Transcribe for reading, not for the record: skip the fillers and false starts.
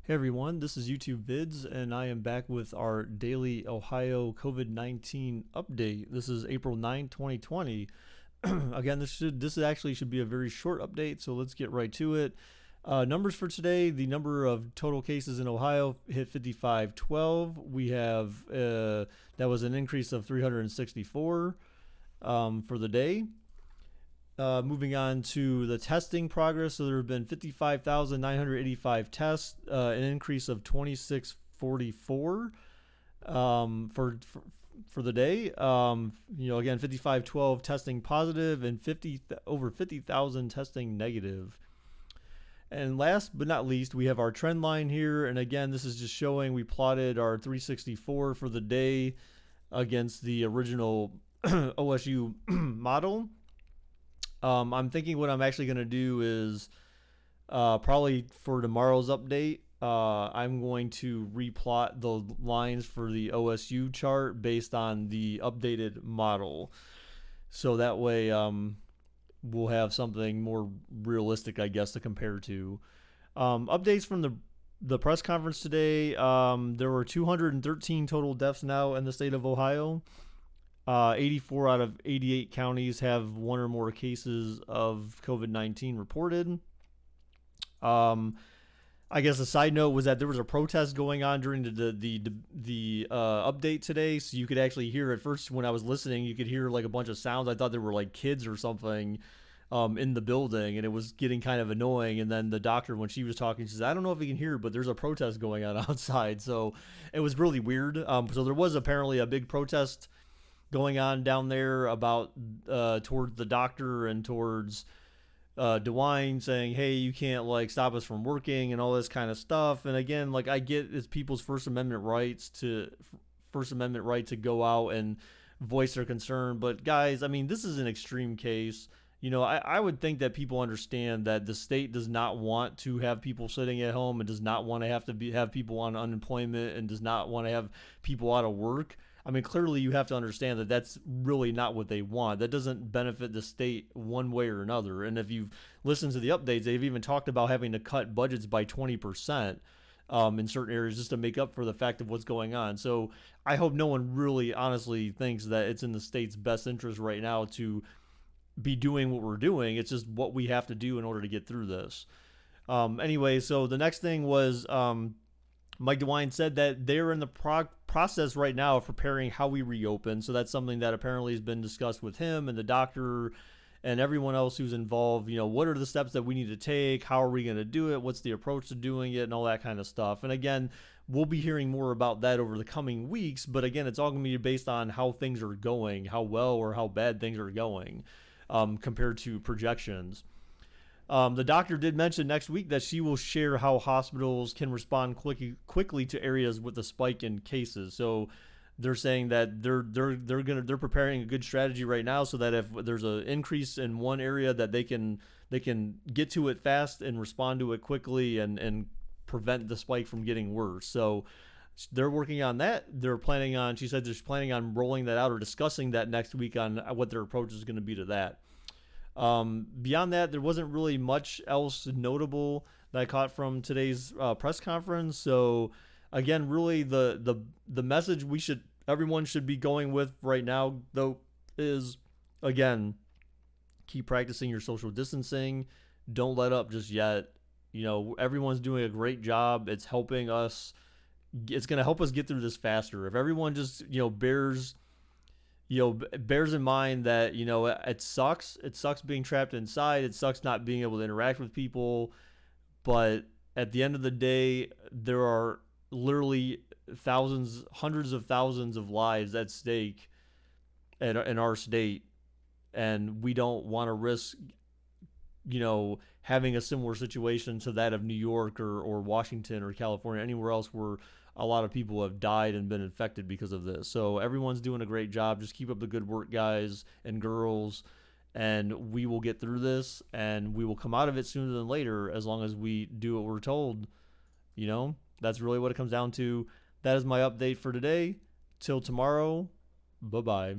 Hey everyone, this is YouTube Vids, and I am back with our daily Ohio COVID-19 update. This is April 9, 2020. Again, this actually should be a very short update, so let's get right to it. Numbers for today: the number of total cases in Ohio hit 5512. We have that was an increase of 364 for the day. Moving on to the testing progress, so there have been 55,985 tests, an increase of 2644 for the day. Again, 5512 testing positive and over 50,000 testing negative. And last but not least, we have our trend line here. And again, this is just showing we plotted our 364 for the day against the original OSU model. I'm thinking what I'm actually going to do is probably for tomorrow's update, I'm going to replot the lines for the OSU chart based on the updated model. So that way we'll have something more realistic, I guess, to compare to. Updates from the press conference today. There were 213 total deaths now in the state of Ohio. 84 out of 88 counties have one or more cases of COVID-19 reported. I guess a side note was that there was a protest going on during the update today, so you could actually hear at first when I was listening, you could hear like a bunch of sounds. I thought there were like kids or something in the building, and it was getting kind of annoying. And then the doctor, when she was talking, she said, "I don't know if you can hear, but there's a protest going on outside." So it was really weird. So there was apparently a big protest going on down there about towards the doctor and towards DeWine saying, "Hey, you can't like stop us from working" and all this kind of stuff. And again, like I get it's people's First Amendment right to go out and voice their concern, but guys, I mean, this is an extreme case. I would think that people understand that the state does not want to have people sitting at home and does not want to have people on unemployment and does not want to have people out of work. I mean, clearly you have to understand that that's really not what they want. That doesn't benefit the state one way or another. And if you've listened to the updates, they've even talked about having to cut budgets by 20% in certain areas just to make up for the fact of what's going on. So I hope no one really honestly thinks that it's in the state's best interest right now to be doing what we're doing. It's just what we have to do in order to get through this. Anyway, so the next thing was Mike DeWine said that they're in the process right now of preparing how we reopen. So that's something that apparently has been discussed with him and the doctor and everyone else who's involved. What are the steps that we need to take? How are we going to do it? What's the approach to doing it and all that kind of stuff? And again, we'll be hearing more about that over the coming weeks. But again, it's all going to be based on how things are going, how well or how bad things are going compared to projections. The doctor did mention next week that she will share how hospitals can respond quickly to areas with a spike in cases. So they're saying that they're preparing a good strategy right now so that if there's an increase in one area that they can get to it fast and respond to it quickly and prevent the spike from getting worse. So they're working on that. She said they're planning on rolling that out or discussing that next week on what their approach is going to be to that. Beyond that, there wasn't really much else notable that I caught from today's press conference. So again, really the message everyone should be going with right now, though, is again, keep practicing your social distancing. Don't let up just yet. Everyone's doing a great job. It's helping us. It's going to help us get through this faster. If everyone just bears in mind that, it sucks. It sucks being trapped inside. It sucks not being able to interact with people. But at the end of the day, there are literally hundreds of thousands of lives at stake in our state. And we don't want to risk, having a similar situation to that of New York or Washington or California, anywhere else where a lot of people have died and been infected because of this. So everyone's doing a great job. Just keep up the good work, guys and girls, and we will get through this, and we will come out of it sooner than later as long as we do what we're told. That's really what it comes down to. That is my update for today. Till tomorrow, bye-bye.